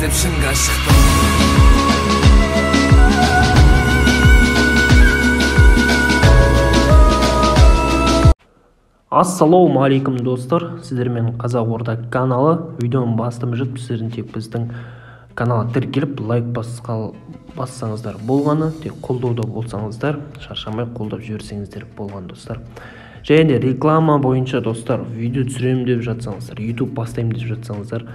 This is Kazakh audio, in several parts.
іздеп шыңға шықтым. Ассалаумағалейкум достар, сіздермен Қазақ Орда каналы. Видеоның бастым жүріп, сіздердің тек біздің каналға тіркеліп лайк бассаңыздар болғаны, тек қолдауда болсаңыздар, шаршамай қолдап жіберсеңіздер болған достар. Және де реклама бойынша достар, видео түсіремін деп жатсаңыздар, YouTube бастаймын деп жатсаңыздар,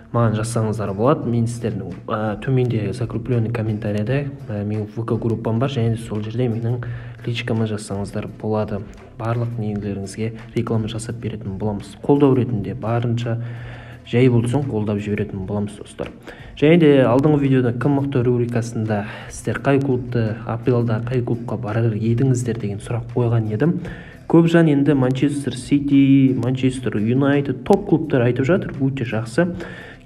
маған жазсаңыздар болады. Мен сіздердің төменде закрепленный комментарийда менің ВК группам бар, және де сол жерде менің личкама жазсаңыздар болады. Барлық нелеріңізге реклама жасап беретін боламыз. Қолдау ретінде барынша жай болсын қолдап жіберетін боламыз достар. Және де алдыңғы видеода кім мықты рубрикасында сіздер қай клубты, АПЛда қай клубқа барар едіңіздер деген сұрақ қойған едім. Көп жан енді Манчестер Сити, Манчестер Юнайтед топ клубтар айтып жатыр. Өте жақсы,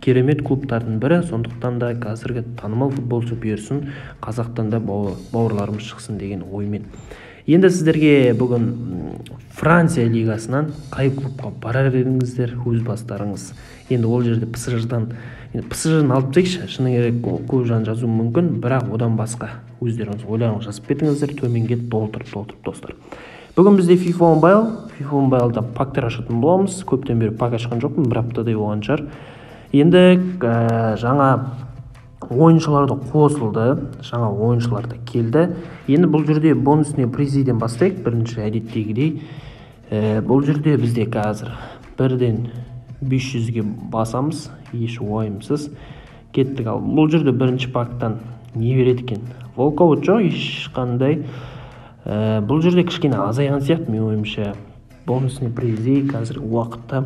керемет клубтардың бірі. Сондықтан да қазіргі танымал футболшы бұйырсын, Қазақтан да бауырларымыз шықсын деген оймен. Енді сіздерге бүгін Франция лигасынан қай клубқа барар едіңіздер өз бастарыңыз. Енді ол жерде ПСЖ-ны алып тейікші, шыны керек көп жан жазу мүмкін, бірақ одан басқа өздеріңіз ойларыңыз жазып кетіңіздер, төменге толтырып достар. Бүгін бізде FIFA Mobile-да пактар ашатын боламыз. Көптен бері пак ашқан жоқпын, бір аптадай болған шығар. Енді жаңа ойыншыларды қосылды, жаңа ойыншылар да келді. Енді бұл жерде бонусный призиден бастайық, бірінші әдеттегідей. Бұл жерде бізде қазір бірден 500-ге басамыз, еш уайымсыз кеттік. Ал бұл жерде бірінші пактан не береді екен? Волкаут жоқ, ешқандай. Бұл жерде кішкене азайған сияқты, мен ойымша. Бонусный призи қазіргі уақытта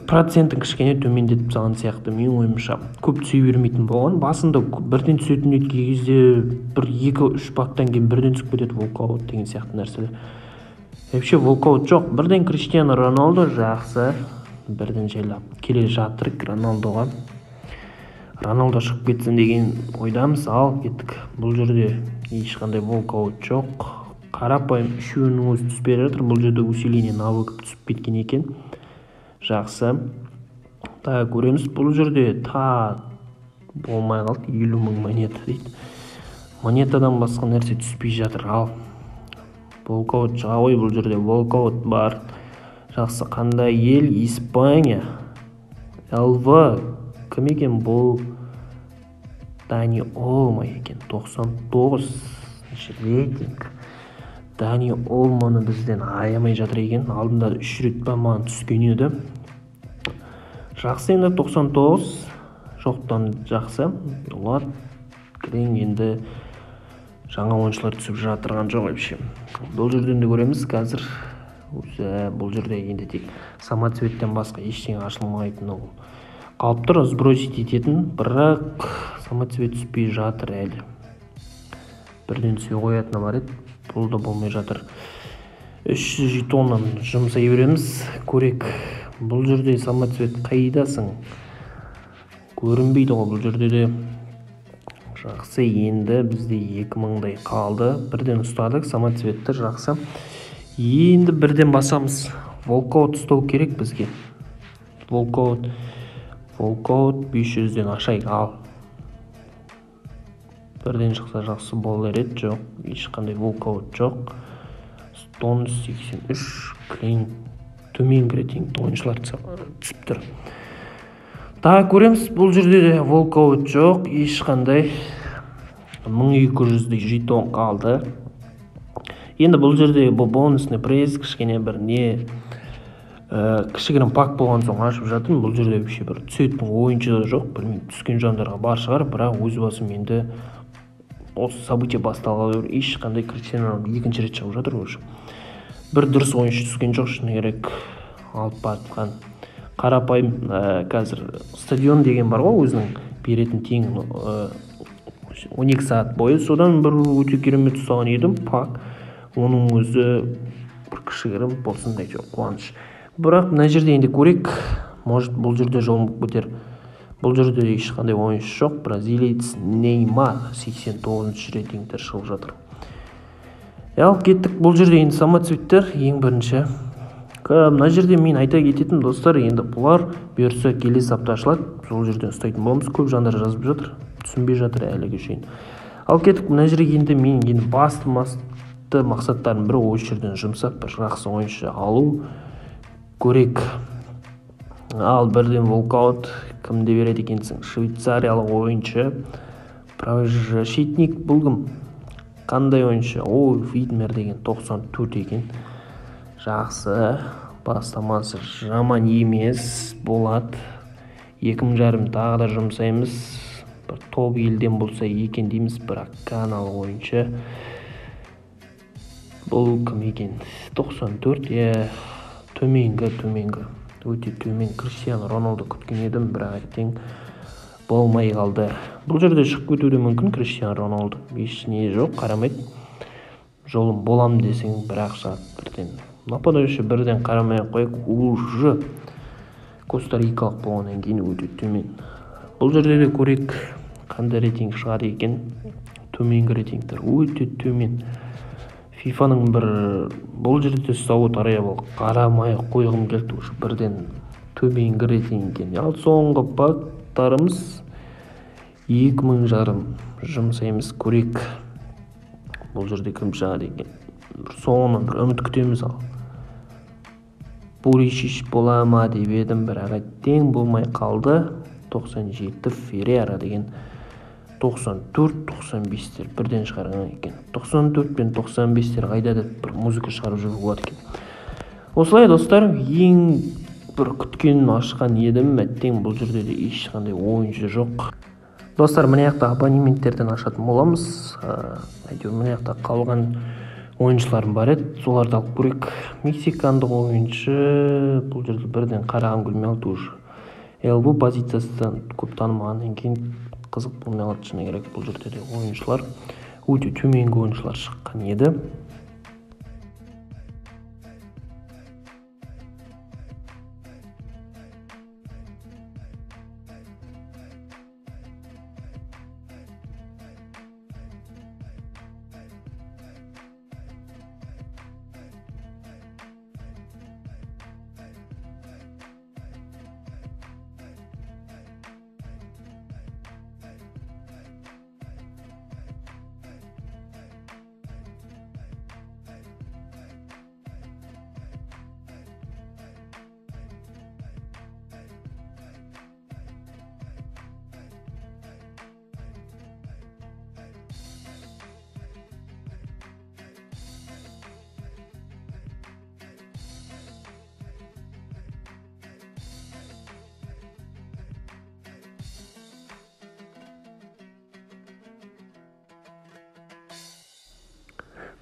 процентін кішкене төмендетіп салған сияқты, мен ойымша. Көп түсе бермейтін болған. Басында бірден түсетін кезде бір 2-3 пактан кейін бірден түсіп кетеді волкаут деген сияқты нәрселер. Вообще волкаут жоқ. Бірден Криштиану Роналдо жақсы. Бірден жайлап келе жатыр Роналдоға. Роналдо шығып кетсін деген ойдамыз. Ал кеттік. Бұл жерде ешқандай волкаут жоқ. Қарапайым үшеуінің өзі түсіп беріп жатыр. Бұл жерде усиление навыкы түсіп кеткен екен. Жақсы. Та көреміз. Бұл жерде болмай қалды. 50 000 монета дейді. Монетадан басқа нәрсе түспей жатыр. Ал волкаут шыға ғой, бұл жерде волкаут бар. Жақсы. Қандай ел? Испания. ЛВ. Кім екен бұл? Дани Олмо екен. 99 рейтинг. Дани Олмоны бізден аямай жатыр екен. Алдында 3 рет па маған түскен еді. Жақсы, енді 99 жоқтан жақсы. Олар кірен енді жаңа ойыншылар түсіп жатырған жоқ вообще. Бұл жерден де көреміз қазір. Бұл жерде енді тек самоцветтен басқа ештеңе ашылмайтын ол. Қалып тұр, сбросить ететін, бірақ самоцвет түспей жатыр әлі. Бірден түсе қоятыны бар еді. Бұл да болмай жатыр. 300 жетоннан жұмсай береміз. Көрек. Бұл жерде самоцвет қайдасың? Көрінбейді ғой бұл жерде де. Жақсы, енді бізде 2000-дай қалды. Бірден ұстадық самоцветті, жақсы. Енді бірден басамыз. Волкаут ұстау керек бізге. Волкаут 500-ден ашайық. Ал. Бірден шықса жақсы болар еді. Жоқ, ешқандай волкаут жоқ. 183 клин төмен рейтинг ойыншылар түсіп тұр. Та көреміз, бұл жерде де волкаут жоқ, ешқандай. 1200-дей жетон қалды. Енді бұл жерде бұл бонусный приз кішкене бір не кішігірім пак болған соң ашып жатырмын. Бұл жерде вообще бір түсетін ойыншы да жоқ. Білмеймін, түскен жандарға бар шығар, бірақ өз басым енді осы событие басталғалы ешқандай Криштиану екінші рет шығып жатыр уже. Бір дұрыс ойыншы түскен жоқ, шыны керек. Алып бартқан қарапайым қазір стадион деген бар ғой, өзінің беретін тең 12 сағат бойы. Содан бір өте керемет ұстаған едім пак. Оның өзі бір кішігірім болсындай жоқ, қуаныш. Бірақ мына жерде енді көрек, может бұл жерде жолым көтер. Бұл жерде ешқандай ойыншы жоқ. Бразилиец Неймар 89 рейтингтер шығып жатыр. Ал кеттік. Бұл жерде енді самоцветтер ең бірінші мына жерде мен айта кететін достар, енді бұлар бұйырса келесі апта ашылады, сол жерден ұстайтын боламыз. Көп жандар жазып жатыр, түсінбей жатыр әліге шейін. Ал кеттік мына жерге. Енді мен басты мақсаттарым бірі осы жерден жұмсап бір жақсы ойыншы алу көрек. Ал бірден волкаут кімде береді екенсің? Швейцариялық ойыншы, правозащитник. Бұл кім? Қандай ойыншы? Видмер деген 94 екен. Жақсы, бастамасы жаман емес болады. 2,5 тағы да жұмсаймыз. Бір топ елден болса екен дейміз, бірақ канал ойыншы. Бұл кім екен? 94, төменгі. Өте төмен. Криштиану Роналду күткен едім, бірақ әттең болмай қалды. Бұл жерде шығып кетуі мүмкін Криштиану Роналду. Ешне жоқ, қарамайды. Жолым болам десең бірақ шат бірден. Нападающий бірден қарамай қойып, уже Коста-Рикалық болғаннан кейін өте төмен. Бұл жерде де көрек қандай рейтинг шығады екен. Төменгі рейтингтер өте төмен. FIFA-ның бұл жерде Сауд Арабияға қарамай қойғым келді, уже бірден төменгі рейтинг екен. Ал соңғы пактарымыз 2,5 жұмсаймыз көрек. Бұл жерде кім шығады екен? Соңынан бір үміт күтеміз. Ал Пулишич бола ма деп едім, бірақ әттең болмай қалды. 97 Феррера деген 94-95-тер бірден шығарған екен. 94 пен 95-тер қайда деп бір музыка шығарып жүру болады екен. Осылай достар, ең бір күткен ашқан едім, әттең бұл жерде де ешқандай ойыншы жоқ. Достар, мына жақта абонементтерден ашатын боламыз. Әйтеуір мына жақта қалған ойыншыларым бар еді, соларды алып көрейік. Мексикандық ойыншы, бұл жерде бірден қараған күлмей алды уже. Бұл позициясынан көп танымағаннан кейін қызық болмай алады шыны керек. Бұл жерде де ойыншылар өте төменгі ойыншылар шыққан еді.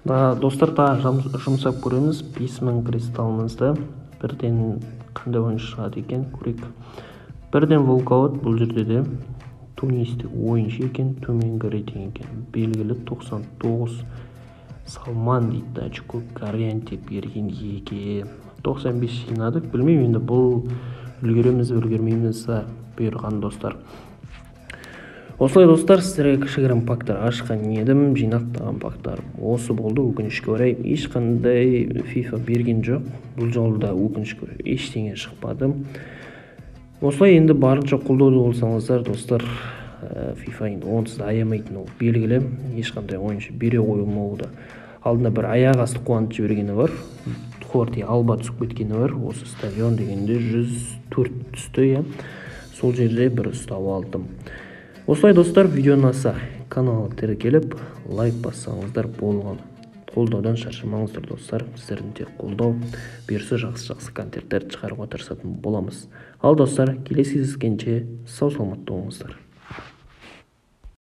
Достар, жұмсап көреміз. 5000 кристалымызды бірден қандай ойыншы шығады екен көрейік. Бірден волкаут, бұл жерде де тунистік ойыншы екен, төменгі рейтинг екен. Белгілі 99 Салман дейді, очко Гарианте берген екен. 95 жинадық. Білмеймін, енді бұл үлгереміз бұйырған достар. Осылай достар, сіздерге кішігірім пактар ашқан едім, жинақтаған пактар осы болды. Өкінішке орай ешқандай FIFA берген жоқ. Бұл жолда өкінішке орай ештеңе шықпады. Осылай енді барынша қолдауда болсаңыздар достар, FIFA енді онсыз аямайтын, ол белгілі. Ешқандай ойыншы бере қойылмауы. Алдында бір аяқ асты қуанып жібергені бар. Хорти алба түсіп кеткені бар. Осы стадион дегенде 104 түсті. Сол жерде бір ұстап алдым. Осылай достар, видео ұнаса каналға тіркеліп лайк бассаңыздар болған. Қолдаудан шаршамаңыздар достар. Сіздердің тек қолдау берсе жақсы контенттерді шығаруға тырысатын боламыз. Ал достар, келесі кездескенше сау саламатта болыңыздар.